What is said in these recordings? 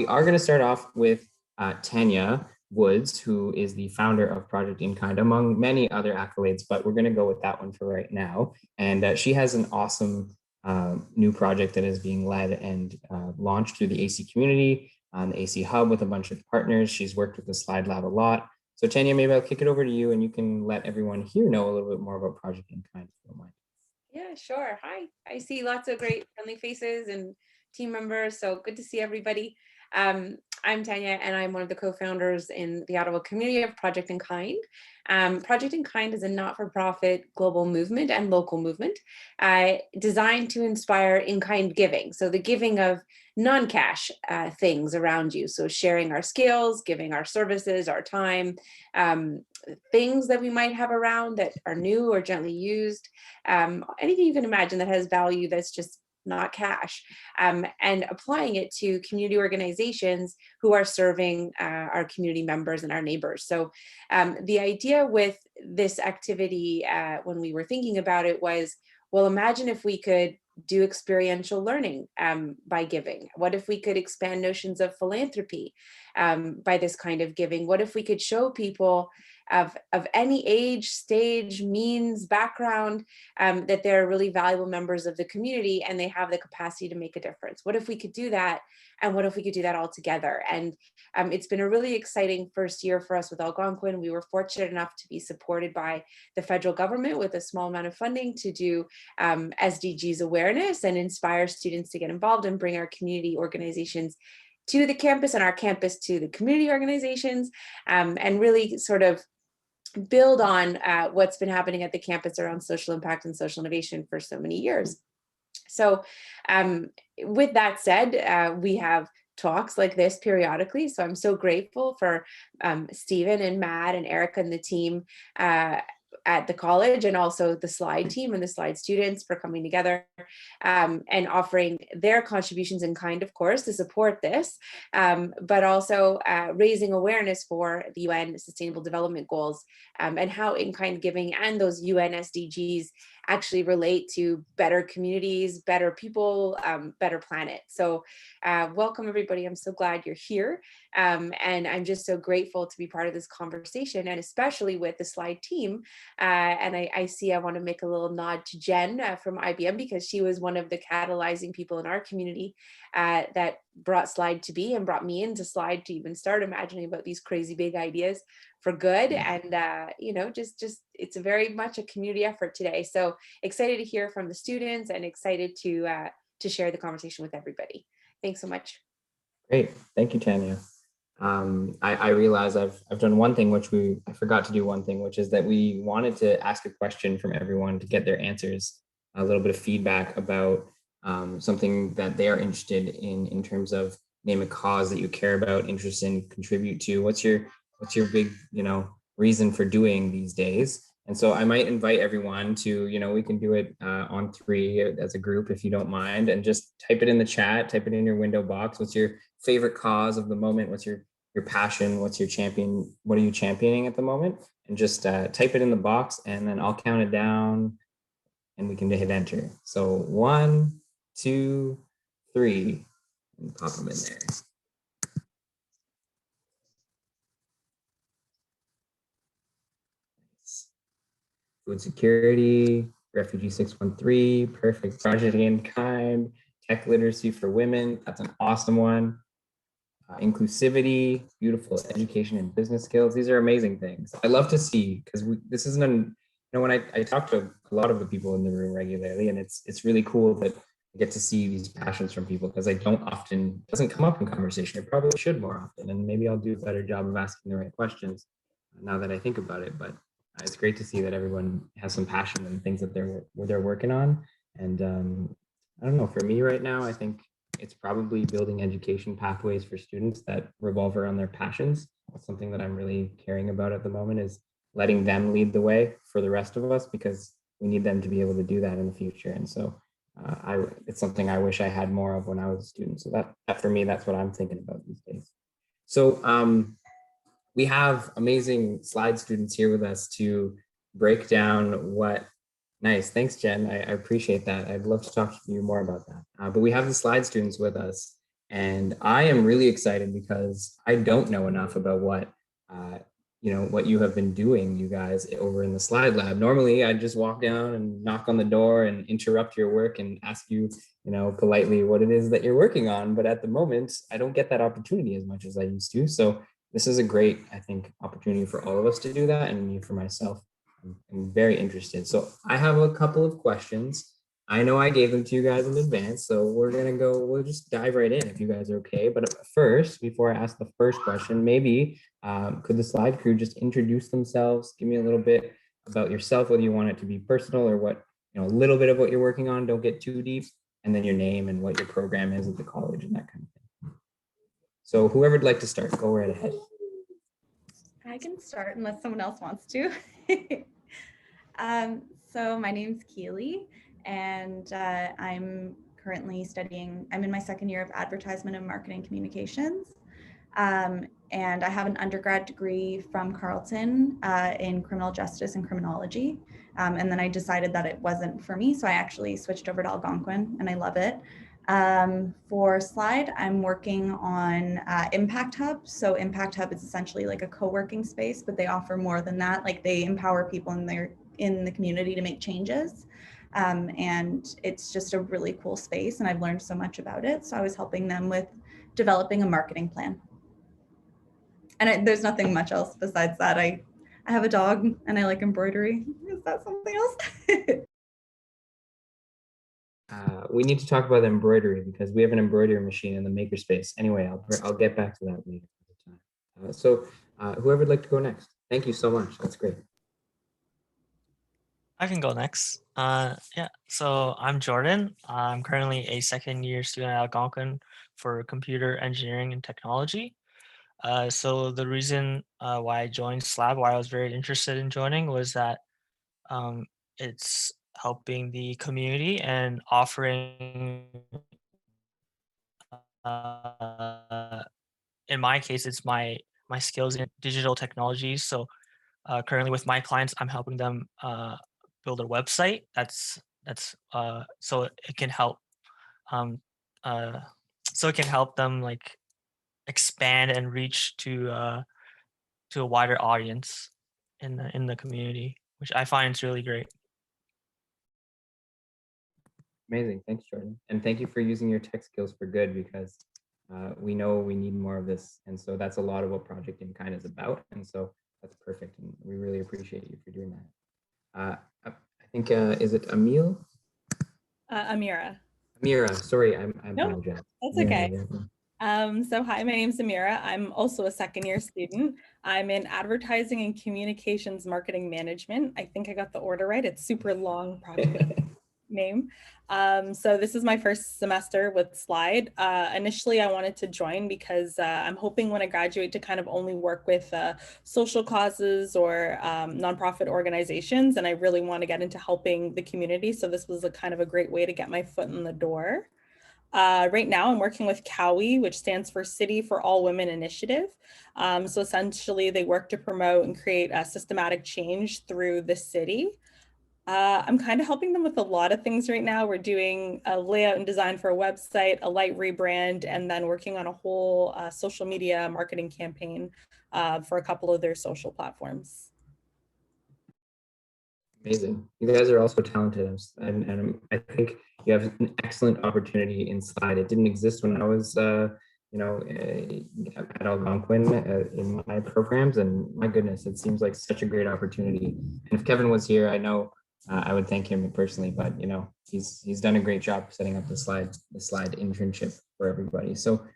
we are going to start off with Tanya Woods, who is the founder of Project In Kind, among many other accolades, but we're going to go with that one for right now. And she has an awesome new project that is being led and launched through the AC community on the AC Hub with a bunch of partners. She's worked with the SLiDE Lab a lot. So Tanya, maybe I'll kick it over to you and you can let everyone here know a little bit more about Project In Kind, if you don't mind. Yeah, sure. Hi. I see lots of great friendly faces and team members. So good to see everybody. I'm Tanya, and I'm one of the co-founders in the Ottawa community of Project In Kind. Project In Kind is a not-for-profit global movement and local movement designed to inspire in-kind giving. So the giving of non-cash things around you. So sharing our skills, giving our services, our time, things that we might have around that are new or gently used, anything you can imagine that has value that's just not cash, and applying it to community organizations who are serving our community members and our neighbors. So the idea with this activity when we were thinking about it was, well, imagine if we could do experiential learning by giving. What if we could expand notions of philanthropy by this kind of giving? What if we could show people of any age, stage, means, background, that they're really valuable members of the community and they have the capacity to make a difference? What if we could do that? And what if we could do that all together? And it's been a really exciting first year for us with Algonquin. We were fortunate enough to be supported by the federal government with a small amount of funding to do SDGs awareness and inspire students to get involved and bring our community organizations to the campus and our campus to the community organizations, and really sort of build on what's been happening at the campus around social impact and social innovation for so many years. So with that said, we have talks like this periodically. So I'm so grateful for Stephen and Matt and Erica and the team at the college, and also the SLiDE team and the SLiDE students for coming together and offering their contributions in kind, of course, to support this, but also raising awareness for the UN Sustainable Development Goals and how in-kind giving and those UN SDGs actually relate to better communities, better people, better planet. So welcome everybody. I'm so glad you're here. And I'm just so grateful to be part of this conversation, and especially with the SLiDE team. And I see I want to make a little nod to Jen from IBM, because she was one of the catalyzing people in our community that brought SLiDE to be and brought me into SLiDE to even start imagining about these crazy big ideas for good. And you know, just it's a very much a community effort today. So excited to hear from the students and excited to share the conversation with everybody. Thanks so much. Great, thank you, Tanya. I realize I've done one thing, which I forgot to do one thing, which is that we wanted to ask a question from everyone to get their answers, a little bit of feedback about something that they are interested in terms of name a cause that you care about, interest in, contribute to. What's your big, reason for doing these days? And so I might invite everyone to, we can do it on 3 as a group, if you don't mind, and just type it in the chat, type it in your window box. What's your favorite cause of the moment? What's your passion? What's your champion? What are you championing at the moment? And just type it in the box, and then I'll count it down and we can hit enter. So 1, 2, 3, and pop them in there. Food security, refugee 613, perfect, Project In Kind, tech literacy for women, that's an awesome one. Inclusivity, beautiful, education and business skills. These are amazing things. I love to see, because this isn't when I talk to a lot of the people in the room regularly, and it's really cool that I get to see these passions from people, because I don't often, it doesn't come up in conversation. I probably should more often, and maybe I'll do a better job of asking the right questions now that I think about it. But it's great to see that everyone has some passion and things that they're working on. And I don't know, for me right now, I think it's probably building education pathways for students that revolve around their passions. That's something that I'm really caring about at the moment, is letting them lead the way for the rest of us, because we need them to be able to do that in the future. And so it's something I wish I had more of when I was a student. So that for me, that's what I'm thinking about these days. So we have amazing SLiDE students here with us to break down what, nice, thanks Jen, I appreciate that. I'd love to talk to you more about that. But we have the SLiDE students with us, And I am really excited because I don't know enough about what what you have been doing, you guys, over in the Slide Lab. Normally, I just walk down and knock on the door and interrupt your work and ask you, politely what it is that you're working on. But at the moment, I don't get that opportunity as much as I used to. So this is a great, I think, opportunity for all of us to do that, and me for myself. I'm very interested. So I have a couple of questions. I know I gave them to you guys in advance, so we'll just dive right in if you guys are okay. But first, before I ask the first question, maybe could the slide crew just introduce themselves, give me a little bit about yourself, whether you want it to be personal or what, a little bit of what you're working on, don't get too deep, and then your name and what your program is at the college and that kind of thing. So whoever'd like to start, go right ahead. I can start unless someone else wants to. So my name's Keely, and I'm currently studying, I'm in my second year of advertisement and marketing communications. And I have an undergrad degree from Carleton in criminal justice and criminology. And then I decided that it wasn't for me, so I actually switched over to Algonquin, and I love it. For SLiDE, I'm working on Impact Hub. So Impact Hub is essentially like a co-working space, but they offer more than that. Like they empower people in the community to make changes. And it's just a really cool space, and I've learned so much about it. So I was helping them with developing a marketing plan. And there's nothing much else besides that. I have a dog and I like embroidery. Is that something else? We need to talk about embroidery because we have an embroidery machine in the makerspace. Anyway, I'll get back to that later. So whoever would like to go next? Thank you so much. That's great. I can go next. Yeah, so I'm Jordan. I'm currently a second year student at Algonquin for computer engineering and technology. So the reason why I joined SLAB, why I was very interested in joining, was that it's helping the community and offering, in my case, it's my skills in digital technologies. So currently with my clients, I'm helping them build a website so it can help um, uh, so it can help them like expand and reach to a wider audience in the community, which I find is really great. Amazing. Thanks, Jordan. And thank you for using your tech skills for good, because we know we need more of this. And so that's a lot of what Project in Kind is about. And so that's perfect. And we really appreciate you for doing that. I think, is it Emil? Amira. Amira, sorry, I apologize. That's okay. So hi, my name's Amira. I'm also a second year student. I'm in advertising and communications marketing management. I think I got the order right. It's super long project name. So this is my first semester with SLiDE. Initially, I wanted to join because I'm hoping when I graduate to kind of only work with social causes or nonprofit organizations, and I really want to get into helping the community. So this was a kind of a great way to get my foot in the door. Right now, I'm working with COWI, which stands for City for All Women Initiative. So essentially, they work to promote and create a systematic change through the city. I'm kind of helping them with a lot of things right now. We're doing a layout and design for a website, a light rebrand, and then working on a whole social media marketing campaign for a couple of their social platforms. Amazing. You guys are also talented, and I think you have an excellent opportunity in SLiDE. It didn't exist when I was, at Algonquin in my programs, and my goodness, it seems like such a great opportunity. And if Kevin was here, I know I would thank him personally, but he's done a great job setting up the SLiDE internship for everybody. So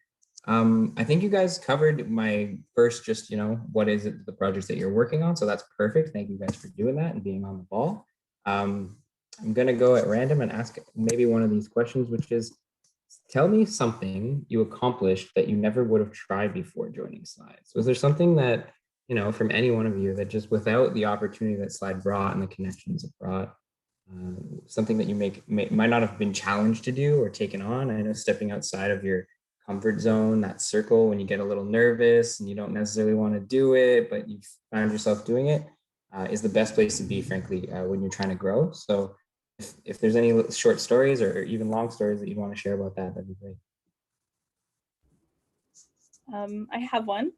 I think you guys covered my first, just, what is it, the projects that you're working on. So that's perfect. Thank you guys for doing that and being on the ball. I'm going to go at random and ask maybe one of these questions, which is, tell me something you accomplished that you never would have tried before joining SLiDE. So is there something that, from any one of you, that just without the opportunity that SLiDE brought and the connections it brought, something that you might not have been challenged to do or taken on? I know stepping outside of your comfort zone, that circle, when you get a little nervous and you don't necessarily want to do it, but you found yourself doing it, is the best place to be, frankly, when you're trying to grow. So if there's any short stories or even long stories that you want to share about that, that'd be great. I have one.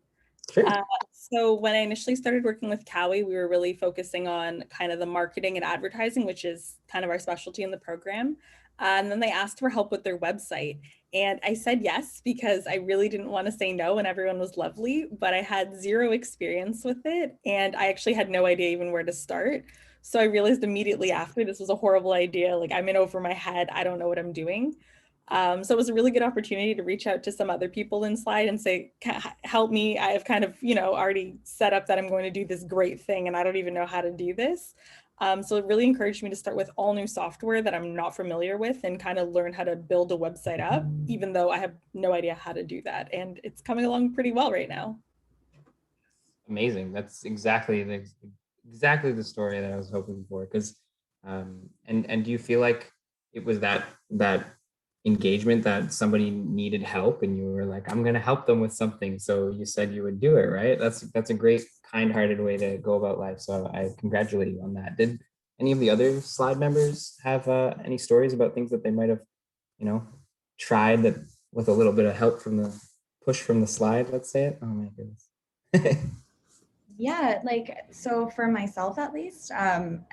Sure. So when I initially started working with Cowie, we were really focusing on kind of the marketing and advertising, which is kind of our specialty in the program. And then they asked for help with their website. And I said yes, because I really didn't want to say no, and everyone was lovely, but I had zero experience with it. And I actually had no idea even where to start. So I realized immediately after this was a horrible idea. Like, I'm in over my head. I don't know what I'm doing. So it was a really good opportunity to reach out to some other people in SLiDE and say, help me. I have kind of, already set up that I'm going to do this great thing and I don't even know how to do this. So it really encouraged me to start with all new software that I'm not familiar with and kind of learn how to build a website up, even though I have no idea how to do that. And it's coming along pretty well right now. Amazing. That's exactly the story that I was hoping for. Because and do you feel like it was that engagement that somebody needed help and you were like, I'm going to help them with something, so you said you would do it, right? That's a great kind-hearted way to go about life, so I congratulate you on that. Did any of the other SLiDE members have any stories about things that they might have tried that with a little bit of help from the push from the slide, let's say it? Oh my goodness. Yeah, like, so for myself at least, and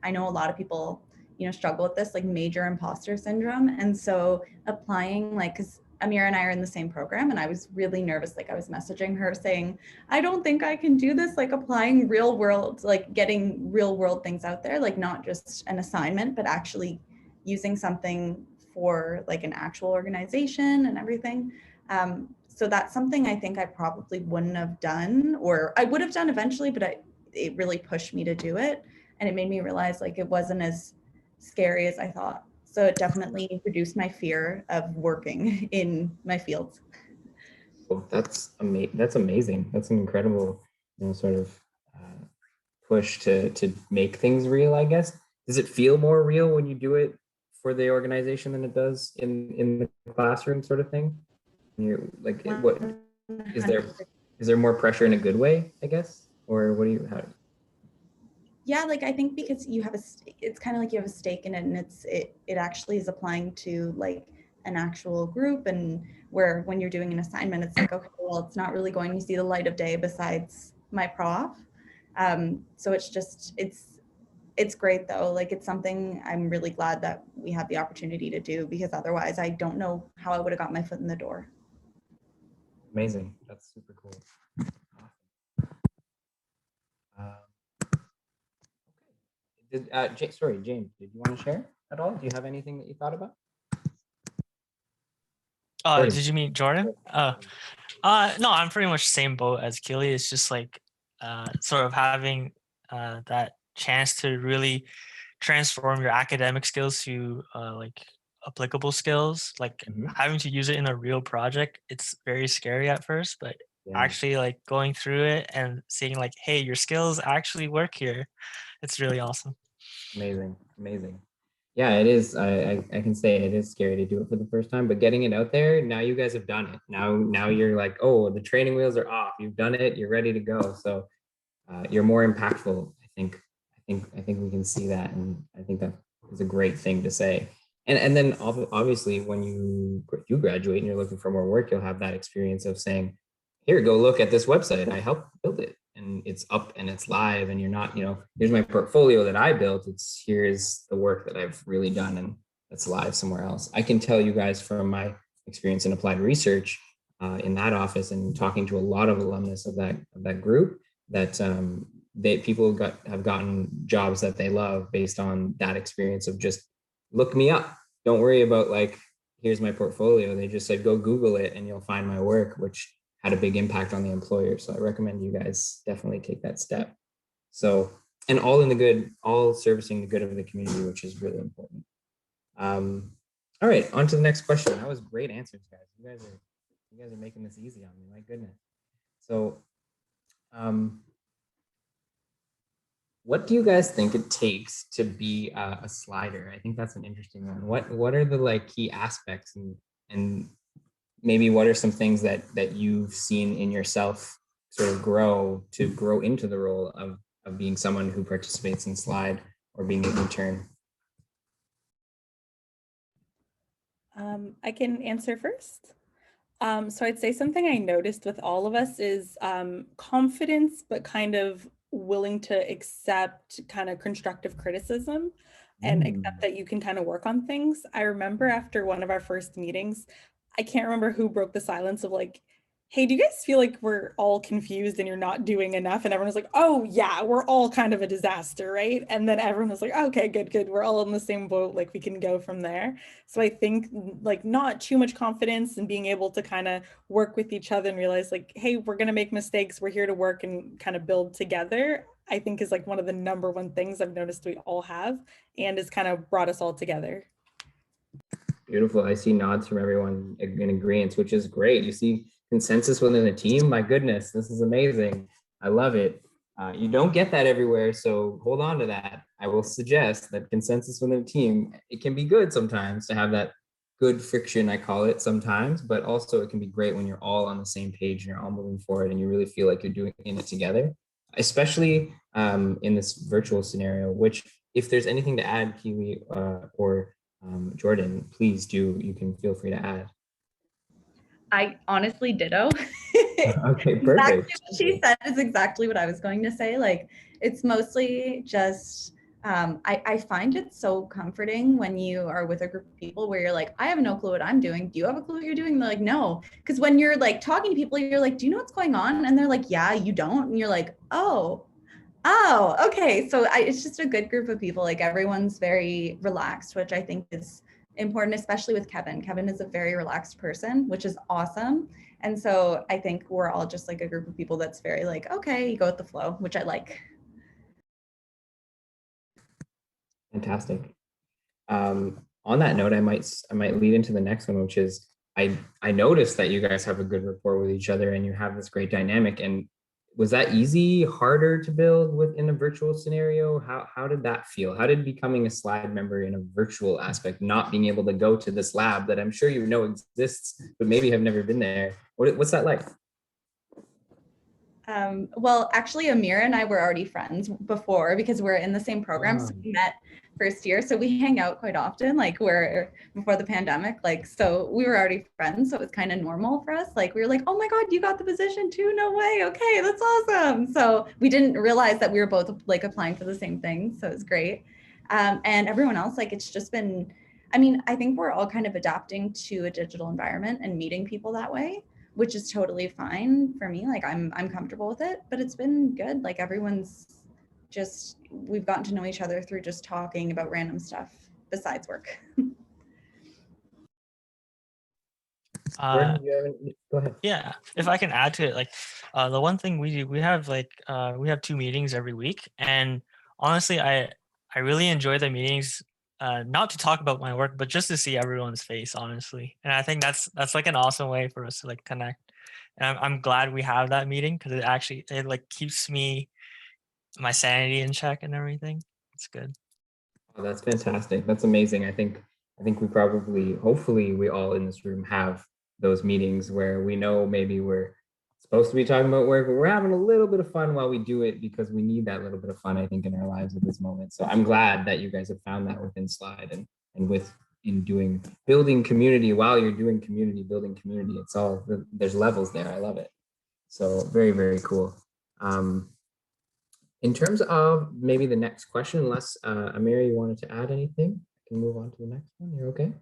I know a lot of people, struggle with this, like major imposter syndrome. And so applying, like, because Amira and I are in the same program, and I was really nervous. Like, I was messaging her saying, I don't think I can do this, like applying real world, like getting real world things out there, like not just an assignment, but actually using something for like an actual organization and everything. So that's something I think I probably wouldn't have done, or I would have done eventually, but it really pushed me to do it. And it made me realize like it wasn't as scary as I thought. So it definitely reduced my fear of working in my field. Well, that's amazing. That's an incredible, sort of push to make things real, I guess. Does it feel more real when you do it for the organization than it does in the classroom, sort of thing? You're like, what is there more pressure in a good way, I guess? Or what do you how? Yeah, like I think because you have it's kind of like you have a stake in it, and it actually is applying to like an actual group, and where when you're doing an assignment, it's like, okay, well, it's not really going to see the light of day besides my prof. So it's great though. Like, it's something I'm really glad that we had the opportunity to do, because otherwise I don't know how I would have got my foot in the door. Amazing. That's super cool. Okay. Sorry, James, did you want to share at all? Do you have anything that you thought about? Did you mean Jordan? No, I'm pretty much same boat as Keely. It's just like sort of having that chance to really transform your academic skills to like applicable skills, like having to use it in a real project. It's very scary at first, but actually like going through it and seeing like, hey, your skills actually work here. It's really awesome. Amazing. Yeah, it is. I can say it is scary to do it for the first time, but getting it out there, now you guys have done it. Now you're like, oh, the training wheels are off. You've done it. You're ready to go. So you're more impactful. I think we can see that, and I think that is a great thing to say. And then obviously when you graduate and you're looking for more work, you'll have that experience of saying, here, go look at this website. I helped build it, and it's up and it's live, and you're not, here's my portfolio that I built. Here's the work that I've really done, and it's live somewhere else. I can tell you guys from my experience in applied research in that office, and talking to a lot of alumnus of that group, that people have gotten jobs that they love based on that experience of just look me up. Don't worry about like, here's my portfolio. They just said, go Google it and you'll find my work, which had a big impact on the employer. So I recommend you guys definitely take that step. So, and all servicing the good of the community, which is really important. All right, on to the next question. That was great answers, guys. You guys are making this easy on me, my goodness. So, what do you guys think it takes to be a slider? I think that's an interesting one. What are the like key aspects, and maybe what are some things that you've seen in yourself sort of grow into the role of being someone who participates in SLiDE or being an intern? I can answer first. So I'd say something I noticed with all of us is confidence, but kind of willing to accept kind of constructive criticism and accept that you can kind of work on things. I remember after one of our first meetings, I can't remember who broke the silence of like, hey, do you guys feel like we're all confused and you're not doing enough? And everyone was like, oh yeah, we're all kind of a disaster, right? And then everyone was like, okay, good. We're all in the same boat. Like we can go from there. So I think like not too much confidence and being able to kind of work with each other and realize like, hey, we're going to make mistakes. We're here to work and kind of build together. I think is like one of the number one things I've noticed we all have and has kind of brought us all together. Beautiful. I see nods from everyone in agreement, which is great. You see consensus within the team. My goodness, this is amazing. I love it. You don't get that everywhere, so hold on to that. I will suggest that consensus within a team, it can be good sometimes to have that good friction, I call it sometimes, but also it can be great when you're all on the same page and you're all moving forward and you really feel like you're doing it together, especially in this virtual scenario, which if there's anything to add, Kiwi or Jordan, please do. You can feel free to add. I honestly ditto. Okay, perfect. Exactly what she said is exactly what I was going to say. Like, it's mostly just, I find it so comforting when you are with a group of people where you're like, I have no clue what I'm doing. Do you have a clue what you're doing? And they're like, no. Because when you're like talking to people, you're like, do you know what's going on? And they're like, yeah, you don't. And you're like, oh, okay. So it's just a good group of people. Like everyone's very relaxed, which I think is important, especially with Kevin. Kevin is a very relaxed person, which is awesome. And so I think we're all just like a group of people that's very like, okay, you go with the flow, which I like. Fantastic. On that note, I might lead into the next one, which is I noticed that you guys have a good rapport with each other and you have this great dynamic. And was that easy, harder to build within a virtual scenario? How did that feel? How did becoming a SLiDE member in a virtual aspect, not being able to go to this lab that I'm sure you know exists, but maybe have never been there? What's that like? Well, actually, Amira and I were already friends before because we're in the same program. So we met first year. So we hang out quite often, like we're before the pandemic. Like, so we were already friends. So it was kind of normal for us. Like, we were like, oh my God, you got the position too? No way. Okay, that's awesome. So we didn't realize that we were both like applying for the same thing. So it's great. And everyone else, like, it's just been, I mean, I think we're all kind of adapting to a digital environment and meeting people that way, which is totally fine for me. Like I'm comfortable with it, but it's been good. Like everyone's just, we've gotten to know each other through just talking about random stuff besides work. Go ahead. Yeah, if I can add to it, like the one thing we do, we have like we have 2 meetings every week, and honestly, I really enjoy the meetings. Not to talk about my work, but just to see everyone's face, honestly. And I think that's like an awesome way for us to like connect. And I'm glad we have that meeting because it like keeps my sanity in check and everything. It's good. Oh, that's fantastic. That's amazing. I think we probably, hopefully we all in this room have those meetings where we know maybe we're supposed to be talking about work, but we're having a little bit of fun while we do it because we need that little bit of fun, I think, in our lives at this moment. So I'm glad that you guys have found that within SLiDE and in doing building community while you're doing community, building community. It's all, there's levels there. I love it. So very, very cool. In terms of maybe the next question, unless Amira, you wanted to add anything, I can move on to the next one. You're okay?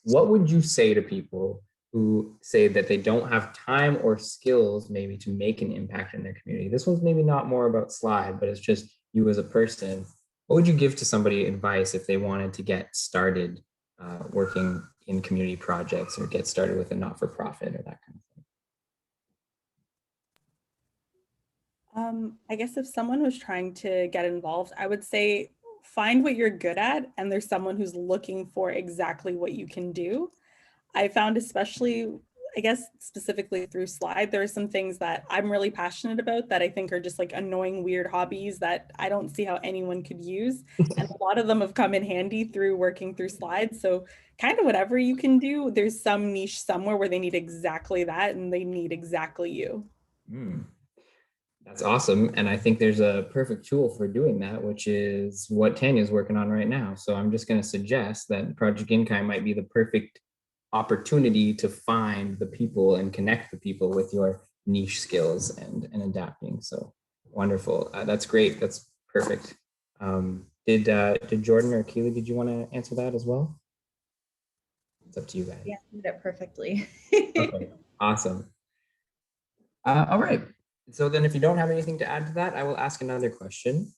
What would you say to people who say that they don't have time or skills maybe to make an impact in their community? This one's maybe not more about SLiDE, but it's just you as a person. What would you give to somebody advice if they wanted to get started working in community projects or get started with a not-for-profit or that kind of thing? I guess if someone was trying to get involved, I would say find what you're good at, and there's someone who's looking for exactly what you can do. I found, especially, I guess, specifically through SLiDE, there are some things that I'm really passionate about that I think are just like annoying, weird hobbies that I don't see how anyone could use. And a lot of them have come in handy through working through SLiDE. So kind of whatever you can do, there's some niche somewhere where they need exactly that and they need exactly you. That's awesome. And I think there's a perfect tool for doing that, which is what Tanya's working on right now. So I'm just going to suggest that Project In-Kind might be the perfect opportunity to find the people and connect the people with your niche skills and adapting. So wonderful. That's great. That's perfect. Did Jordan or Keely, did you want to answer that as well? It's up to you guys. Yeah, you did it perfectly. Okay, awesome. All right. So then if you don't have anything to add to that, I will ask another question.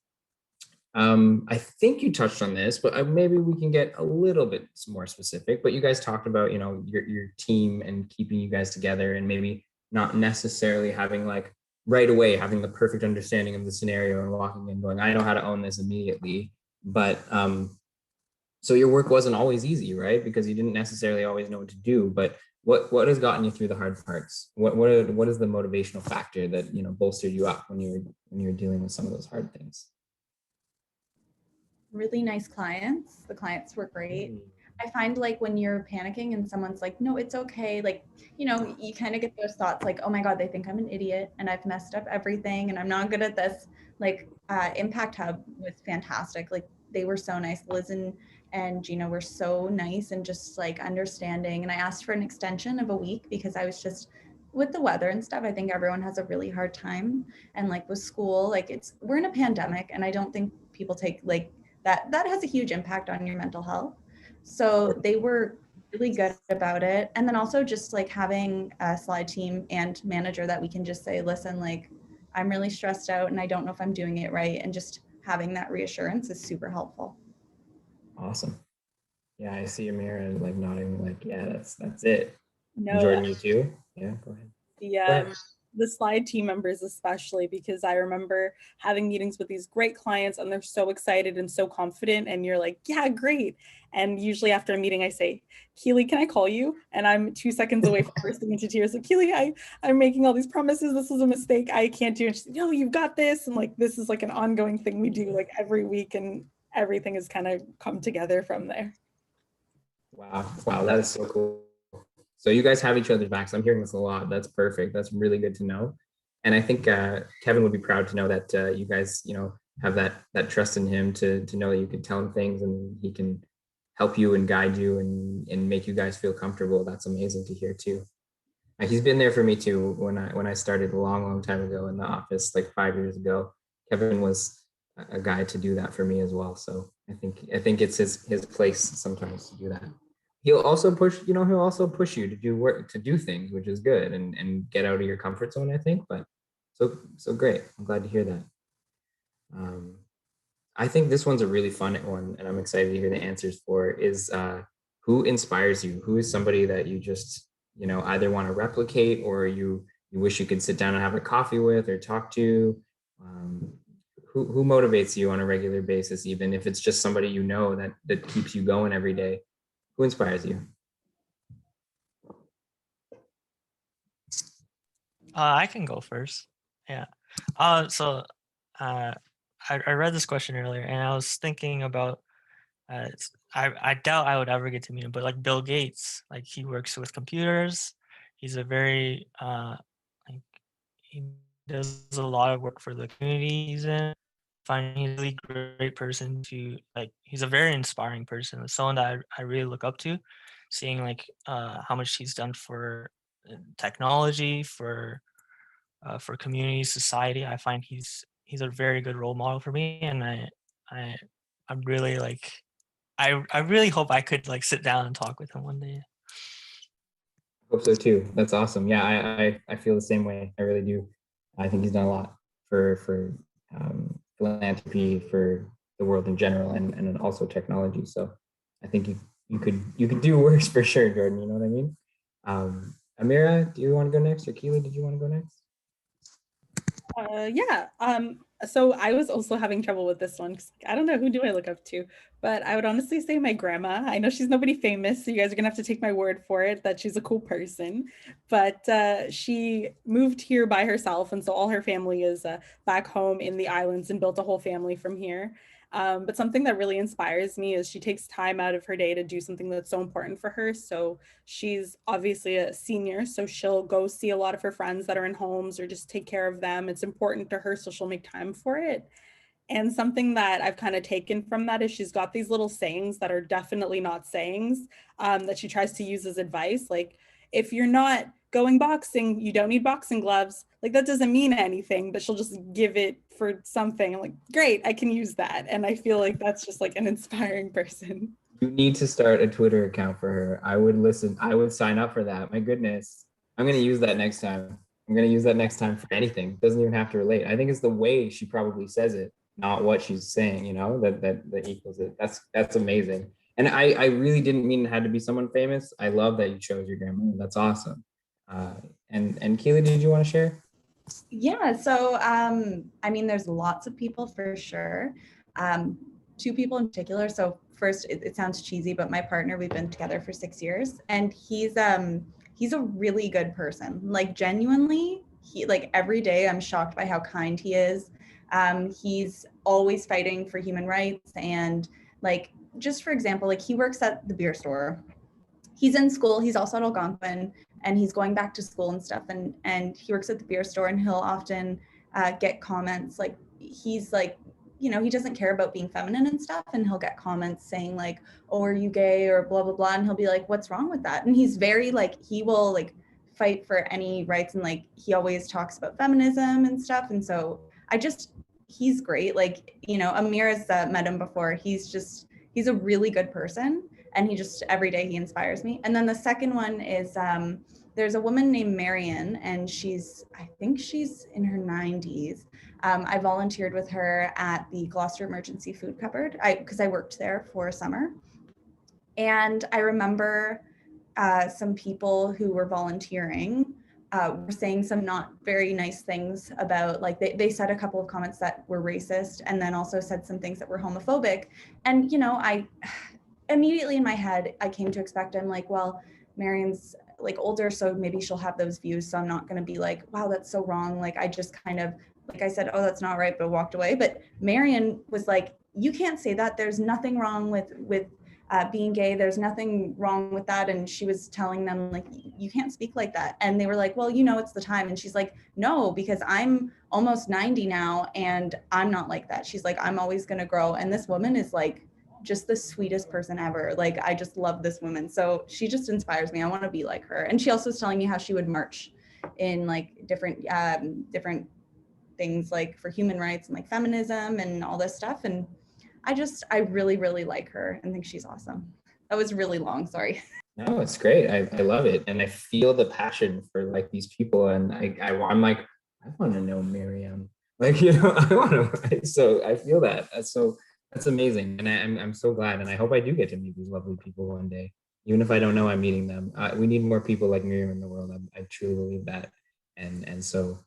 I think you touched on this, but maybe we can get a little bit more specific. But you guys talked about, you know, your team and keeping you guys together, and maybe not necessarily having like right away having the perfect understanding of the scenario and walking in going, I know how to own this immediately. But so your work wasn't always easy, right? Because you didn't necessarily always know what to do. But what has gotten you through the hard parts? What is the motivational factor that, you know, bolstered you up when you were dealing with some of those hard things? Really nice clients. The clients were great. I find like when you're panicking and someone's like, no, it's okay. Like, you know, you kind of get those thoughts like, oh my God, they think I'm an idiot and I've messed up everything and I'm not good at this. Like Impact Hub was fantastic. Like they were so nice. Liz and Gina were so nice and just like understanding. And I asked for an extension of a week because I was just with the weather and stuff. I think everyone has a really hard time. And like with school, like we're in a pandemic and I don't think people take like that has a huge impact on your mental health. So they were really good about it. And then also just like having a SLiDE team and manager that we can just say, listen, like I'm really stressed out and I don't know if I'm doing it right. And just having that reassurance is super helpful. Awesome. Yeah, I see Amira and like nodding like, yeah, that's it. No, Jordan, you too? Yeah, go ahead. The SLiDE team members especially, because I remember having meetings with these great clients and they're so excited and so confident and you're like, yeah, great. And usually after a meeting I say, Keely, can I call you? And I'm 2 seconds away from bursting into tears. Like, Keely, I'm making all these promises. This is a mistake. I can't do it. She's like, no, you've got this. And like, this is like an ongoing thing we do like every week, and everything has kind of come together from there. Wow, that is so cool. So you guys have each other's backs. I'm hearing this a lot. That's perfect. That's really good to know. And I think Kevin would be proud to know that you guys, you know, have that trust in him to know that you can tell him things and he can help you and guide you and make you guys feel comfortable. That's amazing to hear too. He's been there for me too. When I started a long time ago in the office, like 5 years ago, Kevin was a guy to do that for me as well. So I think it's his place sometimes to do that. He'll also push you to do work, to do things, which is good, and get out of your comfort zone, I think. But so great. I'm glad to hear that. I think this one's a really fun one, and I'm excited to hear the answers for. Is who inspires you? Who is somebody that you just, you know, either want to replicate or you wish you could sit down and have a coffee with or talk to? Who motivates you on a regular basis, even if it's just somebody you know that keeps you going every day? Who inspires you? I can go first. Yeah. So I read this question earlier, and I was thinking about. I doubt I would ever get to meet him, but like Bill Gates, like he works with computers. He's a very like he does a lot of work for the community he's in. Finding he's a really great person to like. He's a very inspiring person. Someone that I really look up to. Seeing like how much he's done for technology, for community, society. I find he's a very good role model for me, and I'm really like I really hope I could like sit down and talk with him one day. Hope so too. That's awesome. Yeah, I feel the same way. I really do. I think he's done a lot for philanthropy, for the world in general, and also technology. So I think you could do worse for sure, Jordan. You know what I mean? Amira, do you want to go next, or Keely, did you want to go next? Yeah. So I was also having trouble with this one because I don't know, who do I look up to, but I would honestly say my grandma. I know she's nobody famous, so you guys are gonna have to take my word for it that she's a cool person, but she moved here by herself, and so all her family is back home in the islands and built a whole family from here. But something that really inspires me is she takes time out of her day to do something that's so important for her. So she's obviously a senior, so she'll go see a lot of her friends that are in homes or just take care of them. It's important to her, so she'll make time for it. And something that I've kind of taken from that is she's got these little sayings that are definitely not sayings, that she tries to use as advice. Like, if you're not going boxing, you don't need boxing gloves. Like, that doesn't mean anything, but she'll just give it for something. I'm like, great, I can use that. And I feel like that's just like an inspiring person. You need to start a Twitter account for her. I would listen. I would sign up for that. My goodness. I'm going to use that next time. I'm going to use that next time for anything. Doesn't even have to relate. I think it's the way she probably says it, not what she's saying, you know, that equals it. That's amazing. And I really didn't mean it had to be someone famous. I love that you chose your grandmother. That's awesome. And Keely, did you want to share? Yeah, so I mean, there's lots of people for sure. Two people in particular. So first, it sounds cheesy, but my partner, we've been together for 6 years, and he's a really good person. Like, genuinely, he, like, every day I'm shocked by how kind he is. He's always fighting for human rights, and like, just for example, like, he works at the beer store. He's in school. He's also at Algonquin, and he's going back to school and stuff. And he works at the beer store, and he'll often get comments like, he's like, you know, he doesn't care about being feminine and stuff, and he'll get comments saying like, oh, are you gay, or blah blah blah, and he'll be like, what's wrong with that? And he's very like, he will like fight for any rights, and like, he always talks about feminism and stuff. And so he's great. Like, you know, Amir's met him before. He's a really good person, and he just, every day he inspires me. And then the second one is there's a woman named Marion, and I think she's in her 90s. I volunteered with her at the Gloucester Emergency Food Cupboard because I worked there for a summer. And I remember some people who were volunteering were saying some not very nice things about, like, they said a couple of comments that were racist, and then also said some things that were homophobic. And, you know, I immediately in my head, I came to expect, I'm like, well, Marion's like older, so maybe she'll have those views. So I'm not going to be like, wow, that's so wrong. Like, I just kind of, like, I said, oh, that's not right, but walked away. But Marion was like, you can't say that. There's nothing wrong with being gay. There's nothing wrong with that. And she was telling them, like, you can't speak like that. And they were like, well, you know, it's the time. And she's like, no, because I'm almost 90 now, and I'm not like that. She's like, I'm always going to grow. And this woman is like just the sweetest person ever. Like, I just love this woman. So she just inspires me. I want to be like her. And she also was telling me how she would march in like different things, like for human rights and like feminism and all this stuff. And I really, really like her and think she's awesome. That was really long, sorry. No, it's great. I love it. And I feel the passion for like these people. And I'm like, I want to know Miriam. Like, you know, I want to, so I feel that. That's amazing. And I'm so glad. And I hope I do get to meet these lovely people one day, even if I don't know I'm meeting them. We need more people like Miriam in the world. I truly believe that. And so,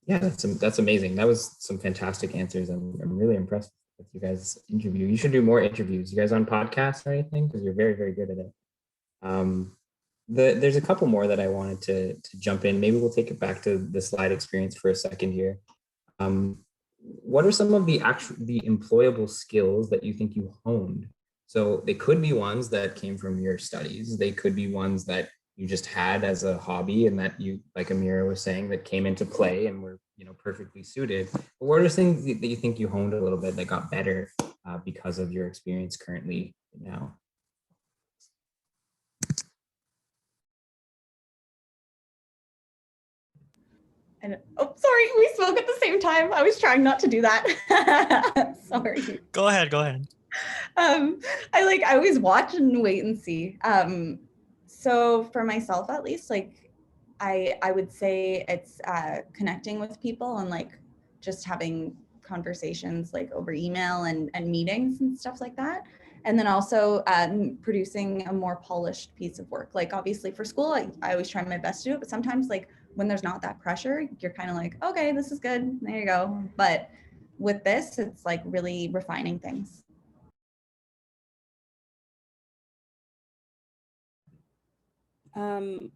yeah, that's amazing. That was some fantastic answers. I'm really impressed with you guys' interview. You should do more interviews. You guys on podcasts or anything? Because you're very, very good at it. There's a couple more that I wanted to jump in. Maybe we'll take it back to the SLiDE experience for a second here. What are some of the employable skills that you think you honed? So they could be ones that came from your studies. They could be ones that you just had as a hobby, and that you, like Amira was saying, that came into play and were, you know, perfectly suited. But what are things that you think you honed a little bit that got better because of your experience currently now? And oh, sorry, we spoke at the same time. I was trying not to do that. Sorry. Go ahead. I always watch and wait and see. So for myself, at least, like, I would say it's connecting with people and like just having conversations like over email and meetings and stuff like that. And then also producing a more polished piece of work. Like, obviously for school, I always try my best to do it, but sometimes like when there's not that pressure, you're kind of like, okay, this is good, there you go. But with this, it's like really refining things.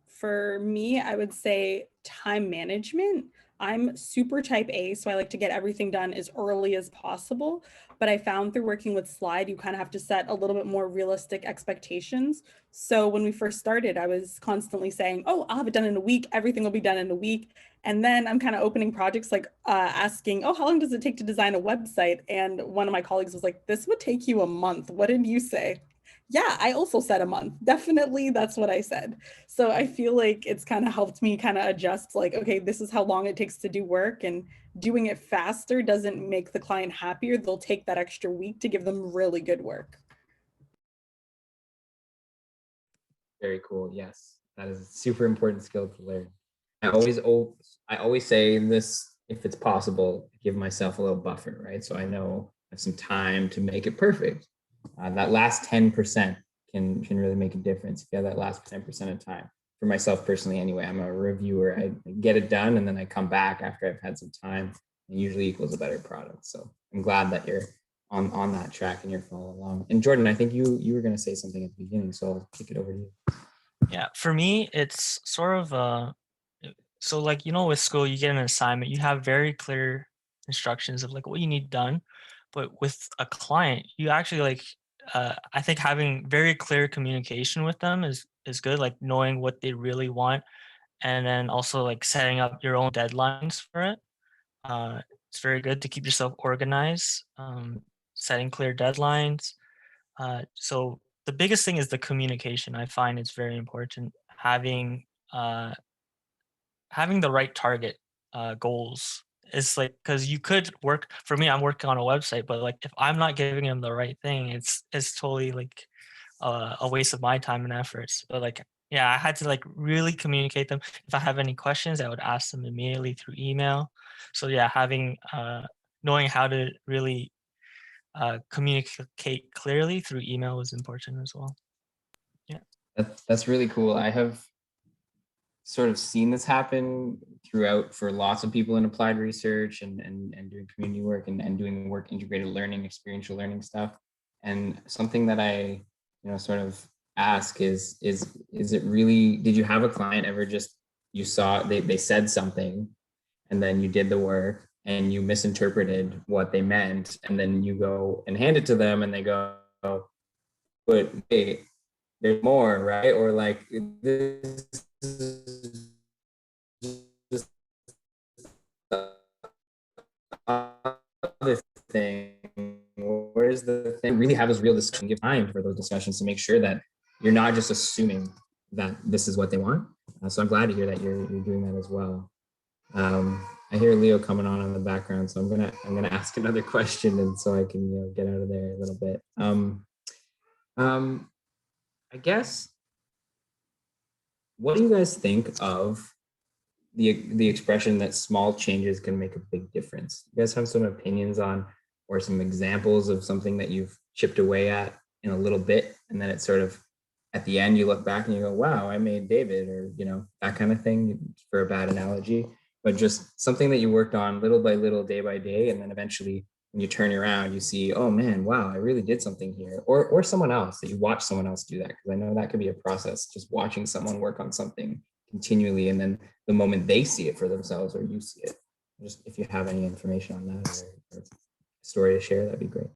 For me, I would say time management. I'm super type A, so I like to get everything done as early as possible. But I found through working with Slide, you kind of have to set a little bit more realistic expectations. So when we first started, I was constantly saying, oh, I'll have it done in a week. Everything will be done in a week. And then I'm kind of opening projects like asking, oh, how long does it take to design a website? And one of my colleagues was like, this would take you a month. What did you say? Yeah, I also said a month. Definitely, that's what I said. So I feel like it's kind of helped me kind of adjust like, okay, this is how long it takes to do work, and doing it faster doesn't make the client happier. They'll take that extra week to give them really good work. Very cool. Yes, that is a super important skill to learn. I always say this, if it's possible, give myself a little buffer, right? So I know I have some time to make it perfect. That last 10% can really make a difference if you have that last 10% of time. For myself personally, anyway, I'm a reviewer. I get it done and then I come back after I've had some time. It usually equals a better product. So I'm glad that you're on that track and you're following along. And Jordan, I think you were going to say something at the beginning, so I'll kick it over to you. Yeah, for me, it's sort of so like, you know, with school, you get an assignment, you have very clear instructions of like what you need done. But with a client, you actually like, I think having very clear communication with them is good, like knowing what they really want, and then also like setting up your own deadlines for it. It's very good to keep yourself organized, setting clear deadlines. So the biggest thing is the communication. I find it's very important uh, having the right target goals. It's like, because you could work, for me, I'm working on a website, but like if I'm not giving them the right thing, it's totally like a waste of my time and efforts. But like, yeah, I had to like really communicate them. If I have any questions, I would ask them immediately through email. So yeah, having knowing how to really communicate clearly through email is important as well. Yeah. That's really cool. I have sort of seen this happen throughout for lots of people in applied research and doing community work and doing work integrated learning, experiential learning stuff. And something that I, sort of ask is it really, did you have a client ever just, you saw, they said something and then you did the work and you misinterpreted what they meant, and then you go and hand it to them and they go, but wait, there's more, right? Or like, this is just the other thing. Where's the thing? Really have this real discussion, give time for those discussions to make sure that you're not just assuming that this is what they want. So I'm glad to hear that you're doing that as well. I hear Leo coming on in the background, so I'm gonna ask another question, and so I can get out of there a little bit. I guess, what do you guys think of the expression that small changes can make a big difference? You guys have some opinions on, or some examples of something that you've chipped away at in a little bit, and then it's sort of at the end you look back and you go, wow, I made David, or that kind of thing, for a bad analogy, but just something that you worked on little by little, day by day, and then eventually when you turn around, you see, oh man, wow, I really did something here. Or someone else, that you watch someone else do that, because I know that could be a process, just watching someone work on something continually, and then the moment they see it for themselves or you see it. Just if you have any information on that, or story to share, that'd be great.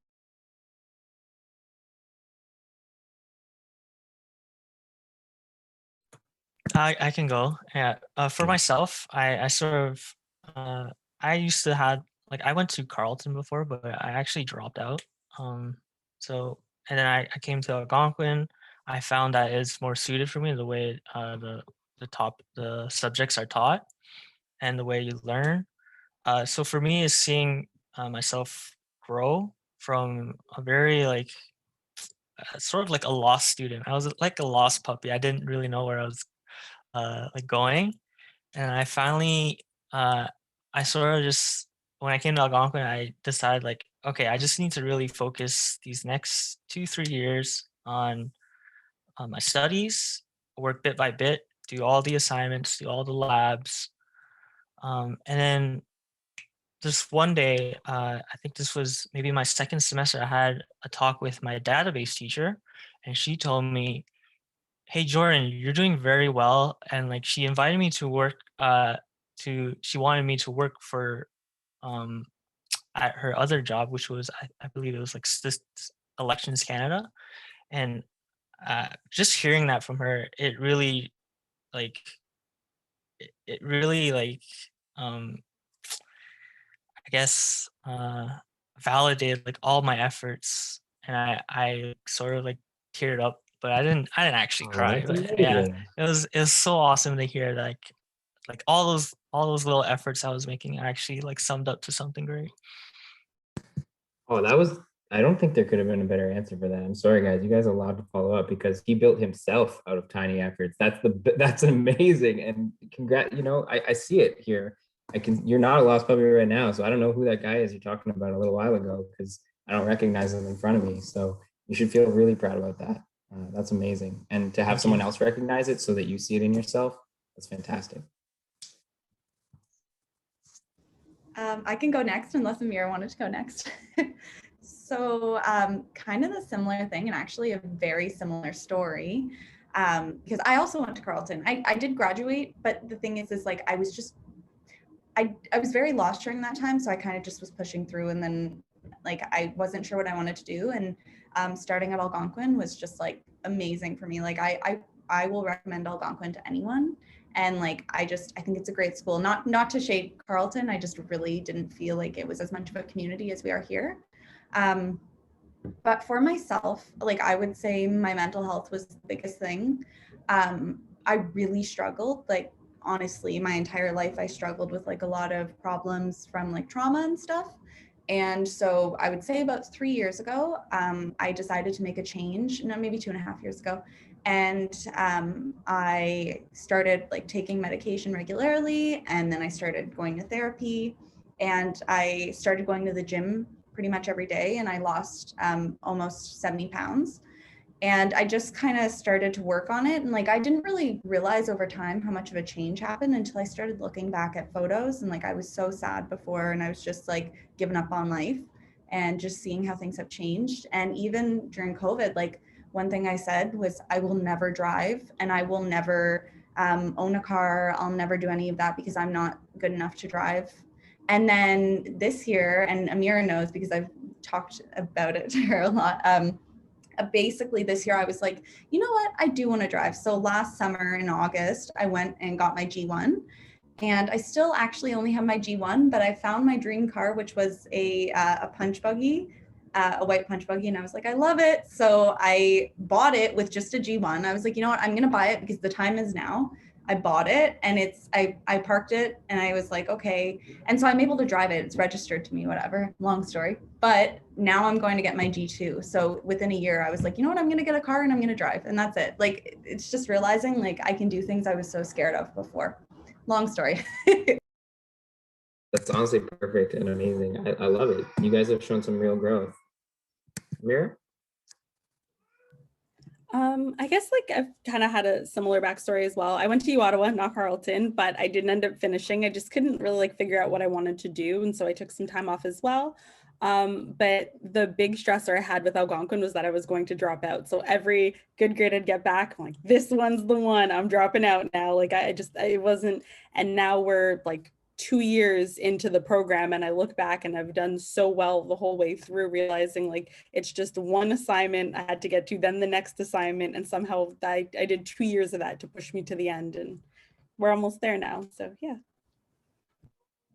I can go. Yeah. For myself, I sort of I used to have, like, I went to Carleton before, but I actually dropped out. So, and then I came to Algonquin. I found that it's more suited for me, the way the subjects are taught and the way you learn. So for me, is seeing myself grow from a very like sort of like a lost student. I was like a lost puppy. I didn't really know where I was like going, and I finally I sort of just, when I came to Algonquin, I decided like, okay, I just need to really focus these next 2-3 years on my studies, work bit by bit, do all the assignments, do all the labs, and then just one day, I think this was maybe my second semester, I had a talk with my database teacher, and she told me, hey Jordan, you're doing very well, and like she invited me to work she wanted me to work for at her other job, which was I believe it was like Elections Canada, and just hearing that from her, it really like it really like I guess validated like all my efforts, and I sort of like teared up, but I didn't actually Oh, cry. that's But yeah, amazing. it was so awesome to hear like all those little efforts I was making actually like summed up to something great. Oh, that was, I don't think there could have been a better answer for that. I'm sorry, guys. You guys are allowed to follow up because he built himself out of tiny efforts. That's amazing. And I see it here. You're not a lost puppy right now. So I don't know who that guy is you're talking about a little while ago because I don't recognize him in front of me. So you should feel really proud about that. That's amazing. And to have Thank someone you. else recognize it so that you see it in yourself, that's fantastic. I can go next unless Amira wanted to go next. So kind of a similar thing and actually a very similar story because I also went to Carleton. I did graduate, but the thing is like I was very lost during that time. So I kind of just was pushing through and then like I wasn't sure what I wanted to do. And starting at Algonquin was just like amazing for me. Like I will recommend Algonquin to anyone. And like I think it's a great school. Not to shade Carleton. I just really didn't feel like it was as much of a community as we are here. But for myself, like I would say my mental health was the biggest thing. I really struggled, like honestly, my entire life I struggled with like a lot of problems from like trauma and stuff. And so I would say about 3 years ago, I decided to make a change, no, maybe 2.5 years ago. And I started like taking medication regularly. And then I started going to therapy and I started going to the gym pretty much every day. And I lost almost 70 pounds. And I just kind of started to work on it. And like, I didn't really realize over time how much of a change happened until I started looking back at photos. And like, I was so sad before and I was just like giving up on life and just seeing how things have changed. And even during COVID, like one thing I said was, I will never drive and I will never own a car. I'll never do any of that because I'm not good enough to drive. And then this year, and Amira knows because I've talked about it to her a lot, basically this year I was like, you know what, I do want to drive. So last summer in August, I went and got my G1 and I still actually only have my G1, but I found my dream car, which was a punch buggy, a white punch buggy. And I was like, I love it. So I bought it with just a G1. I was like, you know what, I'm going to buy it because the time is now. I bought it and I parked it and I was like, okay. And so I'm able to drive it. It's registered to me, whatever, long story. But now I'm going to get my G2. So within a year, I was like, you know what, I'm going to get a car and I'm going to drive. And that's it. Like, it's just realizing like I can do things I was so scared of before. Long story. That's honestly perfect and amazing. I love it. You guys have shown some real growth. Mira? I guess like I've kind of had a similar backstory as well. I went to Ottawa, not Carleton, but I didn't end up finishing. I just couldn't really like figure out what I wanted to do. And so I took some time off as well. But the big stressor I had with Algonquin was that I was going to drop out. So every good grade I'd get back, I'm like, this one's the one, I'm dropping out now. Like I wasn't, and now we're like 2 years into the program and I look back and I've done so well the whole way through, realizing like it's just one assignment I had to get to, then the next assignment, and somehow I did 2 years of that to push me to the end, and we're almost there now. So yeah.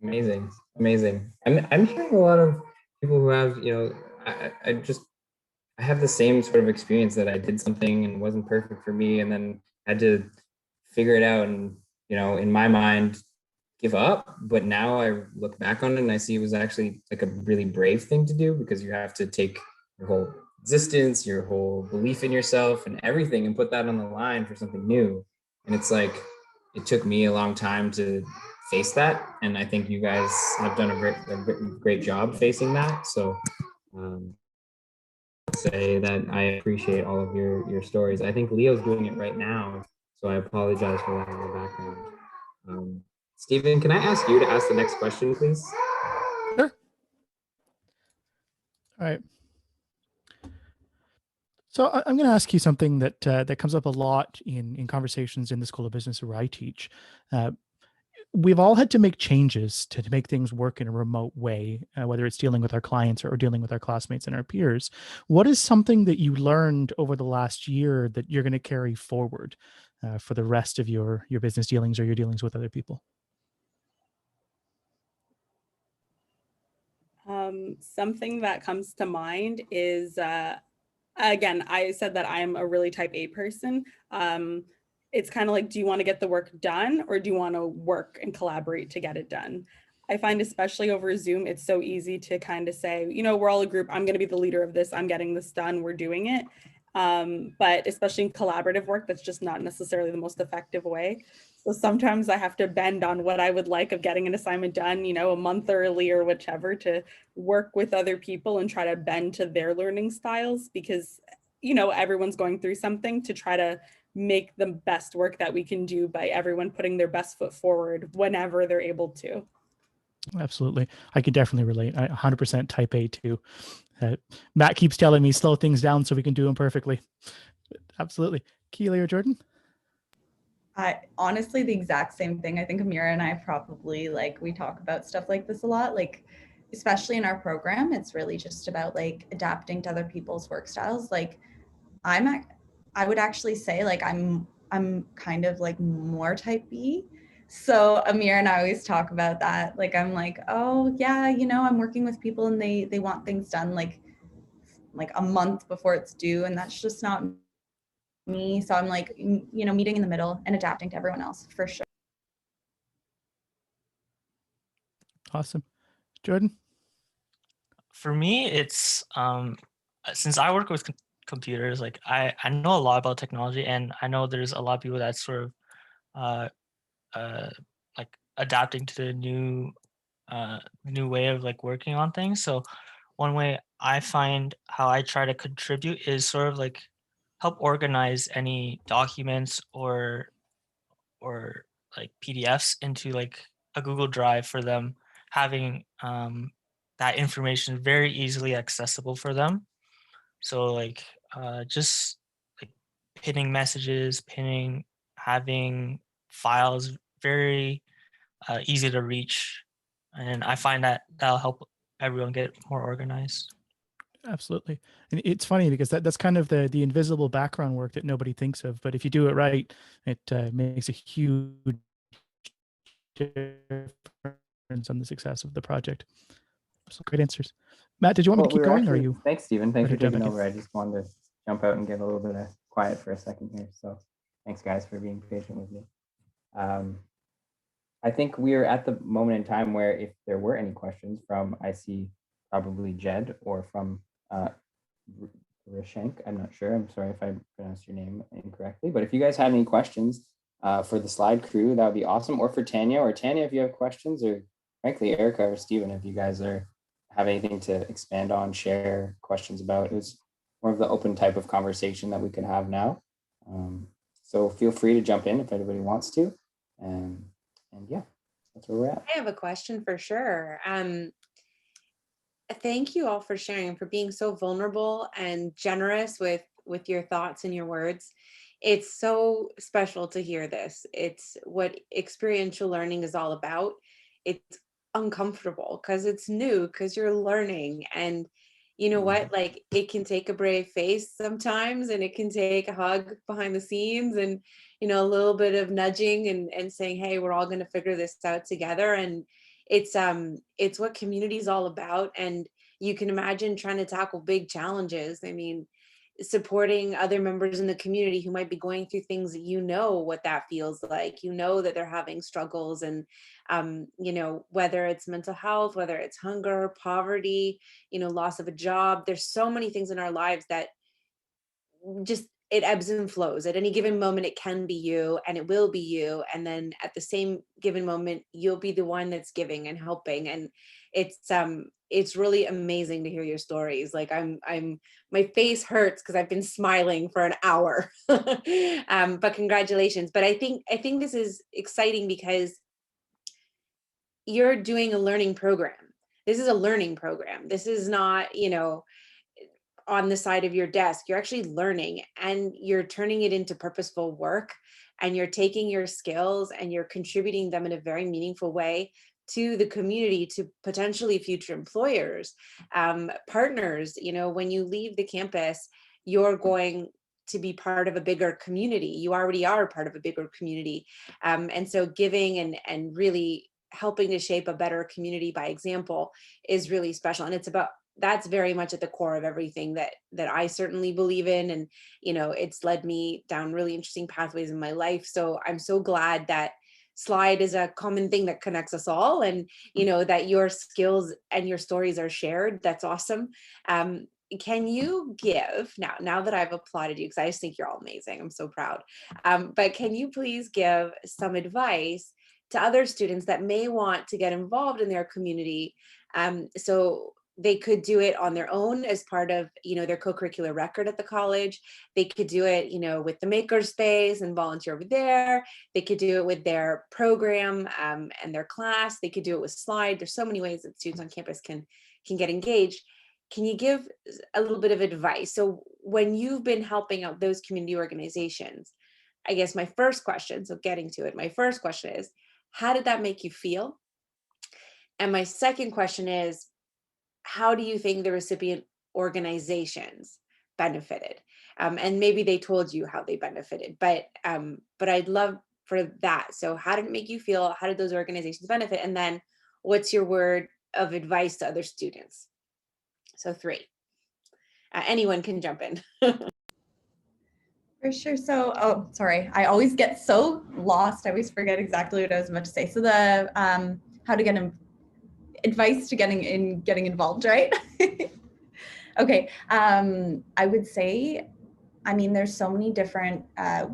Amazing. I'm hearing a lot of people who have, I have the same sort of experience that I did something and it wasn't perfect for me and then had to figure it out and, in my mind, give up. But now I look back on it and I see it was actually like a really brave thing to do because you have to take your whole existence, your whole belief in yourself and everything and put that on the line for something new. And it's like, it took me a long time to face that. And I think you guys have done a great job facing that. So say that I appreciate all of your stories. I think Leo's doing it right now. So I apologize for that in the background. Stephen, can I ask you to ask the next question, please? Sure. All right. So I'm going to ask you something that that comes up a lot in conversations in the School of Business where I teach. we've all had to make changes to make things work in a remote way, whether it's dealing with our clients or dealing with our classmates and our peers. What is something that you learned over the last year that you're going to carry forward for the rest of your business dealings or your dealings with other people? Something that comes to mind is, again, I said that I'm a really type A person. It's kind of like, do you want to get the work done or do you want to work and collaborate to get it done? I find especially over Zoom, it's so easy to kind of say, you know, we're all a group. I'm going to be the leader of this. I'm getting this done. We're doing it. But especially in collaborative work, that's just not necessarily the most effective way. So sometimes I have to bend on what I would like of getting an assignment done, you know, a month early or whichever, to work with other people and try to bend to their learning styles, because, you know, everyone's going through something, to try to make the best work that we can do by everyone putting their best foot forward whenever they're able to. Absolutely. I can definitely relate. I 100% type A too. Matt keeps telling me slow things down so we can do them perfectly. Absolutely. Keely or Jordan? I honestly, the exact same thing. I think Amira and I probably, like, we talk about stuff like this a lot, like, especially in our program. It's really just about like adapting to other people's work styles. Like I would actually say like I'm kind of like more type B. So Amir and I always talk about that. Like I'm like, oh yeah, you know, I'm working with people and they want things done like a month before it's due, and that's just not me. So I'm like, you know, meeting in the middle and adapting to everyone else for sure. Awesome. Jordan? For me, it's since I work with computers, like I know a lot about technology, and I know there's a lot of people that sort of like adapting to the new way of like working on things. So one way I find how I try to contribute is sort of like help organize any documents or like PDFs into like a Google Drive for them, having that information very easily accessible for them. So like just like pinning messages, having files very easy to reach, and I find that that'll help everyone get more organized. Absolutely. And it's funny because that's kind of the invisible background work that nobody thinks of. But if you do it right, it makes a huge difference on the success of the project. So great answers. Matt, did you want me to keep going? Or are you? Thanks, Stephen. Thanks for ready to jump taking back in? over. I just wanted to jump out and get a little bit of quiet for a second here. So thanks, guys, for being patient with me. I think we are at the moment in time where if there were any questions from, I see probably Jed or from Rishenk, I'm not sure. I'm sorry if I pronounced your name incorrectly, but if you guys had any questions for the slide crew, that would be awesome. Or for Tanya, if you have questions, or frankly, Erica or Stephen, if you guys have anything to expand on, share questions about. It was more of the open type of conversation that we could have now. So feel free to jump in if anybody wants to. And yeah, that's where we're at. I have a question for sure. Thank you all for sharing and for being so vulnerable and generous with your thoughts and your words. It's so special to hear this. It's what experiential learning is all about. It's uncomfortable because it's new, because you're learning. And you know what? Like, it can take a brave face sometimes, and it can take a hug behind the scenes, and you know, a little bit of nudging and saying, hey, we're all going to figure this out together. And it's what community is all about. And you can imagine trying to tackle big challenges. I mean, supporting other members in the community who might be going through things that, you know, what that feels like, you know, that they're having struggles, and you know, whether it's mental health, whether it's hunger, poverty, you know, loss of a job. There's so many things in our lives that just, it ebbs and flows. At any given moment, it can be you and it will be you. And then at the same given moment, you'll be the one that's giving and helping. And it's really amazing to hear your stories. Like my face hurts because I've been smiling for an hour. But congratulations. But I think this is exciting because you're doing a learning program. This is a learning program. This is not, you know, on the side of your desk, you're actually learning and you're turning it into purposeful work, and you're taking your skills and you're contributing them in a very meaningful way to the community, to potentially future employers, partners. You know, when you leave the campus, you're going to be part of a bigger community. You already are part of a bigger community. And so giving and really helping to shape a better community by example is really special. And it's about, that's very much at the core of everything that I certainly believe in. And, you know, it's led me down really interesting pathways in my life. So I'm so glad that SLiDE is a common thing that connects us all, and, you know, that your skills and your stories are shared. That's awesome. Can you give, now that I've applauded you, because I just think you're all amazing, I'm so proud, but can you please give some advice to other students that may want to get involved in their community? So they could do it on their own as part of, you know, their co-curricular record at the college. They could do it, you know, with the makerspace and volunteer over there. They could do it with their program and their class. They could do it with SLiDE. There's so many ways that students on campus can get engaged. Can you give a little bit of advice? So when you've been helping out those community organizations, I guess my first question, so getting to it, my first question is, how did that make you feel? And my second question is, how do you think the recipient organizations benefited? And maybe they told you how they benefited, but I'd love for that. So how did it make you feel? How did those organizations benefit? And then what's your word of advice to other students? So 3. Anyone can jump in. For sure. So, oh, sorry. I always get so lost. I always forget exactly what I was about to say. So the how to get advice to getting involved, right? Okay. I would say, I mean, there's so many different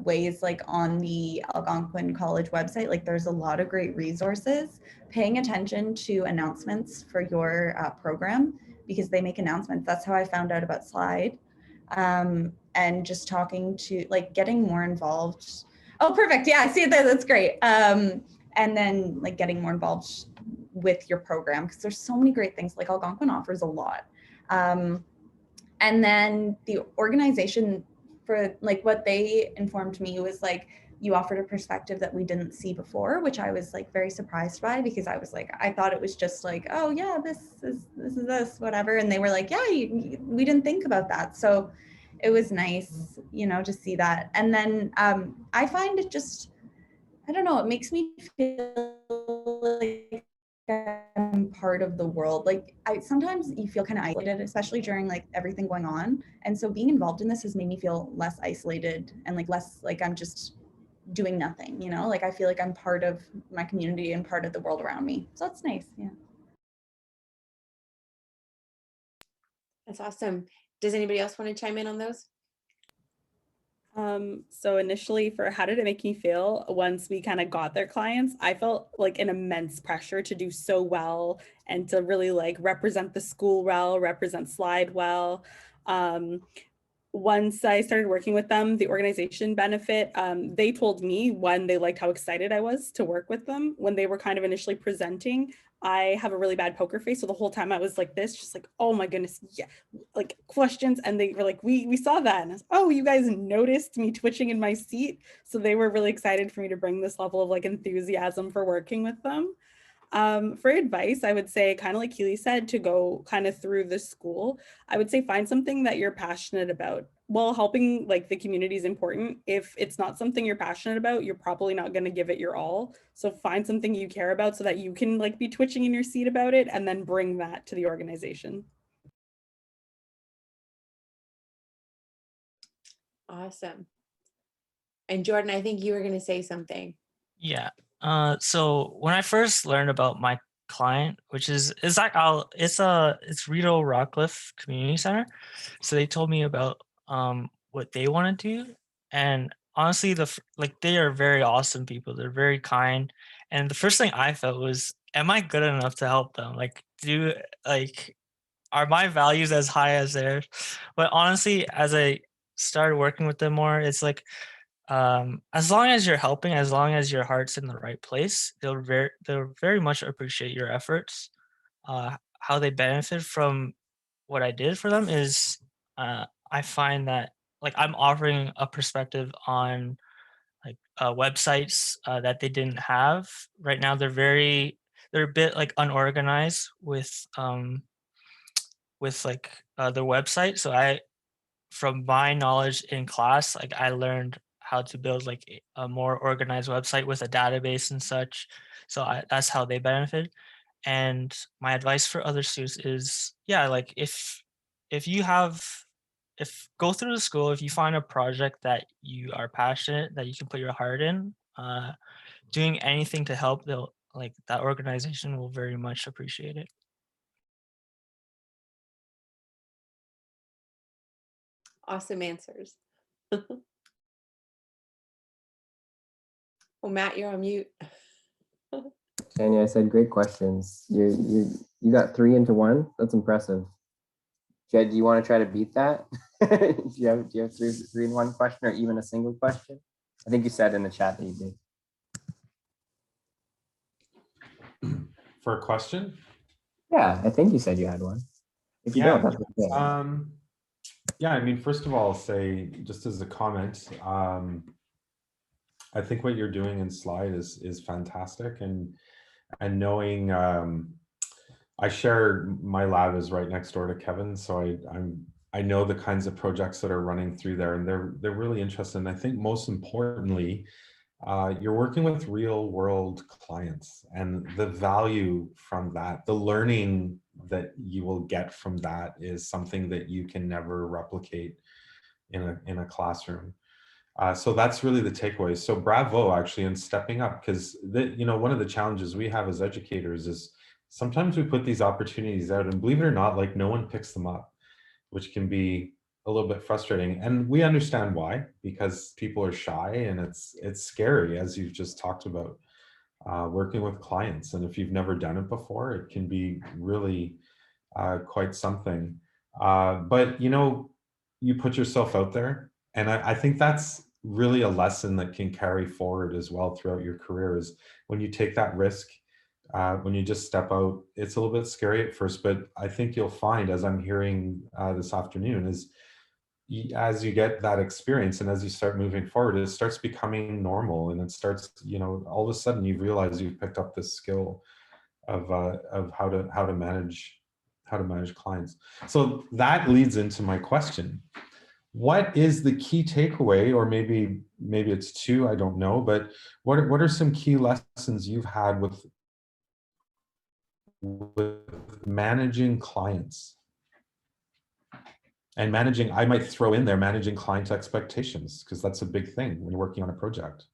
ways, like on the Algonquin College website, like there's a lot of great resources. Paying attention to announcements for your program, because they make announcements. That's how I found out about SLiDE. And just talking to, like, getting more involved. Oh, perfect. Yeah, I see it there. That's great. And then like getting more involved with your program, because there's so many great things. Like Algonquin offers a lot. And then the organization, for like what they informed me was like, you offered a perspective that we didn't see before, which I was like very surprised by, because I was like, I thought it was just like, oh yeah, this is whatever. And they were like, yeah, we didn't think about that. So it was nice, you know, to see that. And then I find it just, I don't know, it makes me feel like I'm part of the world. Like sometimes you feel kind of isolated, especially during like everything going on. And so being involved in this has made me feel less isolated and like less like I'm just doing nothing, you know, like I feel like I'm part of my community and part of the world around me. So it's nice. Yeah. That's awesome. Does anybody else want to chime in on those? So initially, for how did it make me feel once we kind of got their clients, I felt like an immense pressure to do so well and to really like represent the school well, represent SLiDE well. Once I started working with them, the organization benefit, they told me when they liked how excited I was to work with them. When they were kind of initially presenting, I have a really bad poker face. So the whole time I was like this, just like, oh my goodness, yeah, like questions. And they were like, we saw that. And I was, oh, you guys noticed me twitching in my seat. So they were really excited for me to bring this level of like enthusiasm for working with them. For advice, I would say, kind of like Keely said, to go kind of through the school, I would say find something that you're passionate about. While helping like the community is important, if it's not something you're passionate about, you're probably not going to give it your all. So find something you care about so that you can like be twitching in your seat about it, and then bring that to the organization. Awesome. And Jordan, I think you were going to say something. Yeah. So when I first learned about my client, which is like it's Rideau Rockcliffe Community Center, so they told me about what they want to do, and honestly, they are very awesome people. They're very kind, and the first thing I felt was, am I good enough to help them? Like, are my values as high as theirs? But honestly, as I started working with them more, it's like, as long as you're helping, as long as your heart's in the right place, they'll very much appreciate your efforts. How they benefit from what I did for them is, I find that like I'm offering a perspective on like websites that they didn't have. Right now they're a bit like unorganized with like their website. So I from my knowledge in class, like I learned how to build like a more organized website with a database and such. So that's how they benefit. And my advice for other students is, yeah, like if you have if go through the school, if you find a project that you are passionate, that you can put your heart in, doing anything to help, they'll like that organization will very much appreciate it. Awesome answers. Oh, Matt, you're on mute. Tanya, I said great questions. You got 3 into 1. That's impressive. Jed, do you want to try to beat that? do you have three in one question or even a single question? I think you said in the chat that you did. For a question? Yeah, I think you said you had one. If you don't, that's okay. Yeah, I mean, first of all, I'll say just as a comment, I think what you're doing in SLiDE is fantastic, and knowing I share my lab is right next door to Kevin, so I know the kinds of projects that are running through there, and they're really interesting. And I think most importantly, you're working with real world clients, and the value from that, the learning that you will get from that is something that you can never replicate in a classroom. So that's really the takeaway. So bravo, actually, in stepping up, because one of the challenges we have as educators is sometimes we put these opportunities out, and believe it or not, like no one picks them up, which can be a little bit frustrating. And we understand why, because people are shy, and it's scary, as you've just talked about, working with clients. And if you've never done it before, it can be really quite something. But you put yourself out there, and I think that's really a lesson that can carry forward as well throughout your career, is when you take that risk, when you just step out. It's a little bit scary at first, but I think you'll find, as I'm hearing this afternoon, is as you get that experience and as you start moving forward, it starts becoming normal, and it starts, all of a sudden you realize you've picked up this skill of how to manage clients. So that leads into my question. What is the key takeaway, or maybe it's 2, I don't know, but what are some key lessons you've had with managing clients? And managing, I might throw in there, managing client expectations, because that's a big thing when you're working on a project.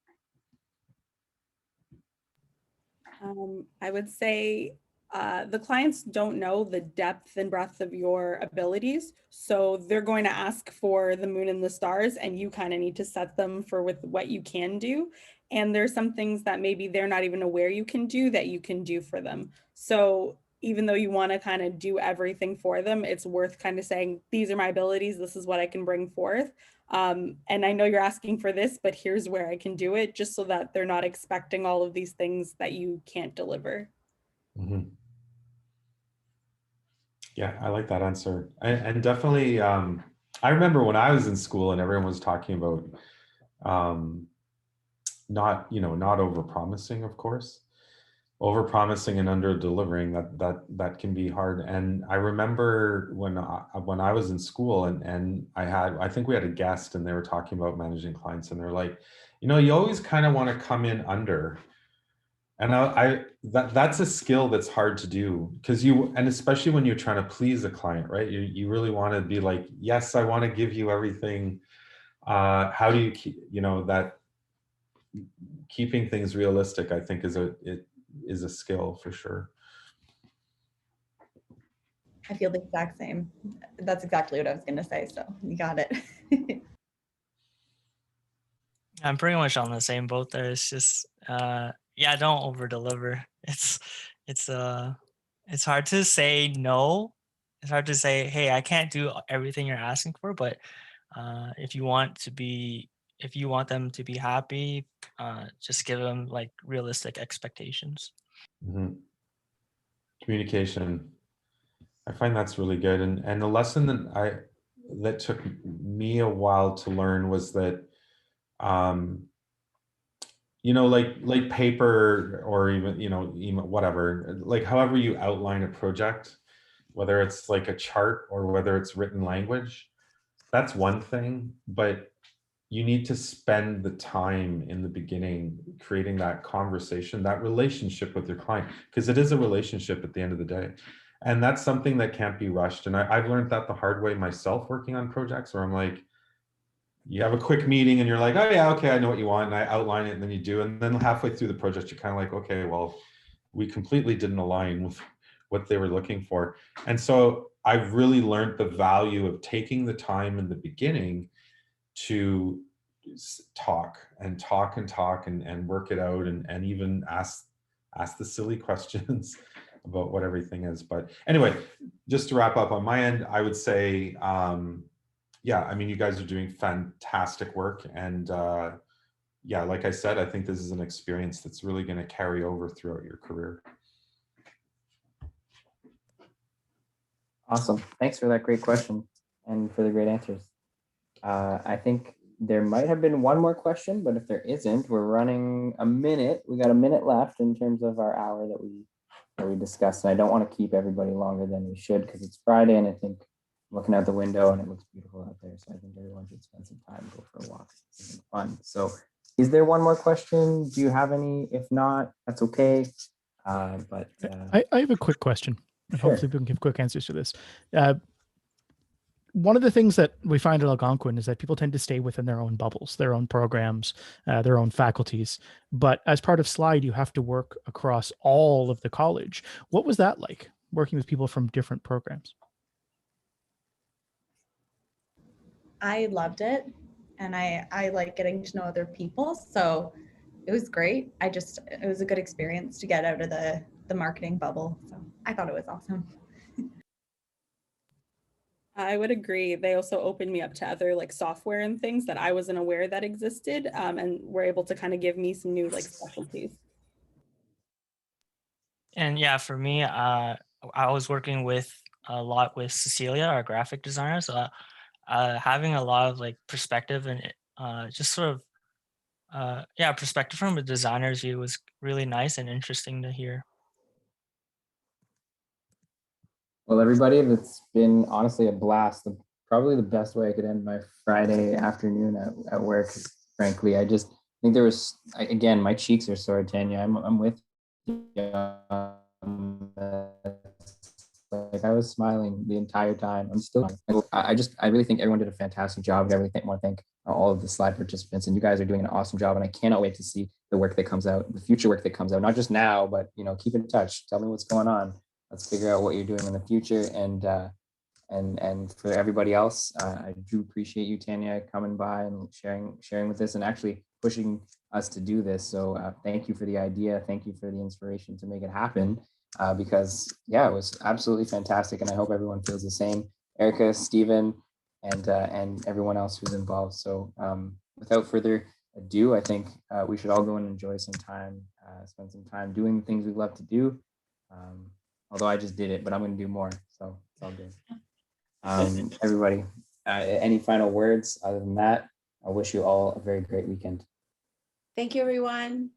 I would say the clients don't know the depth and breadth of your abilities. So they're going to ask for the moon and the stars, and you kind of need to set them for with what you can do. And there's some things that maybe they're not even aware you can do that you can do for them. So even though you want to kind of do everything for them, it's worth kind of saying, these are my abilities, this is what I can bring forth. And I know you're asking for this, but here's where I can do it, just so that they're not expecting all of these things that you can't deliver. Mm-hmm. Yeah, I like that answer. And definitely, I remember when I was in school and everyone was talking about not over promising, of course. Over promising and under delivering, that can be hard. And I remember when I was in school, and I think we had a guest, and they were talking about managing clients, and they're like, you always kind of want to come in under. And that's a skill that's hard to do, because and especially when you're trying to please a client, right? You really want to be like, yes, I want to give you everything. How do you keep, that keeping things realistic, I think is a skill for sure. I feel the exact same. That's exactly what I was going to say. So you got it. I'm pretty much on the same boat there. It's just yeah, don't over deliver. It's hard to say no. It's hard to say, hey, I can't do everything you're asking for, but if you want them to be happy, just give them like realistic expectations. Mm-hmm. Communication. I find that's really good. And the lesson that that took me a while to learn was that, you know, like paper or even, you know, email, whatever, like however you outline a project, whether it's like a chart or whether it's written language, that's one thing, but you need to spend the time in the beginning creating that conversation, that relationship with your client, because it is a relationship at the end of the day. And that's something that can't be rushed. And I've learned that the hard way myself working on projects where I'm like, you have a quick meeting and you're like, oh yeah, okay, I know what you want. And I outline it and then you do. And then halfway through the project, you're kind of like, okay, well, we completely didn't align with what they were looking for. And so I've really learned the value of taking the time in the beginning to talk and talk and talk and work it out and even ask the silly questions about what everything is. But anyway, just to wrap up on my end, I would say, yeah, I mean, you guys are doing fantastic work. And yeah, like I said, I think this is an experience that's really going to carry over throughout your career. Awesome. Thanks for that great question and for the great answers. I think there might have been one more question, but if there isn't, we're running a minute. We got a minute left in terms of our hour that we discussed. And I don't want to keep everybody longer than we should because it's Friday, and I think I'm looking out the window and it looks beautiful out there. So I think everyone should spend some time, go for a walk, something fun. So is there one more question? Do you have any? If not, that's okay. But I have a quick question, and sure. hopefully we can give quick answers to this. One of the things that we find at Algonquin is that people tend to stay within their own bubbles, their own programs, their own faculties. But as part of SLiDE, you have to work across all of the college. What was that like, working with people from different programs? I loved it, and I like getting to know other people, so it was great. It was a good experience to get out of the marketing bubble, so I thought it was awesome. I would agree. They also opened me up to other like software and things that I wasn't aware that existed, and were able to kind of give me some new like specialties. And yeah, for me, I was working with a lot with Cecilia, our graphic designer. So having a lot of like perspective and just sort of yeah, perspective from a designer's view was really nice and interesting to hear. Well, everybody, it's been honestly a blast. Probably the best way I could end my Friday afternoon at work. Frankly, I just think there was, again, my cheeks are sore, Tanya. I'm with you. Like I was smiling the entire time. I'm still. I really think everyone did a fantastic job. I really want to thank all of the SLiDE participants, and you guys are doing an awesome job. And I cannot wait to see the work that comes out, the future work that comes out. Not just now, but keep in touch. Tell me what's going on. Let's figure out what you're doing in the future. And for everybody else, I do appreciate you, Tanya, coming by and sharing with us and actually pushing us to do this. So thank you for the idea. Thank you for the inspiration to make it happen. Because yeah, it was absolutely fantastic, and I hope everyone feels the same. Erica, Stephen, and everyone else who's involved. So without further ado, I think we should all go and enjoy some time, spend some time doing the things we love to do. Although I just did it, but I'm going to do more, so it's all good. Everybody, any final words? Other than that, I wish you all a very great weekend. Thank you, everyone.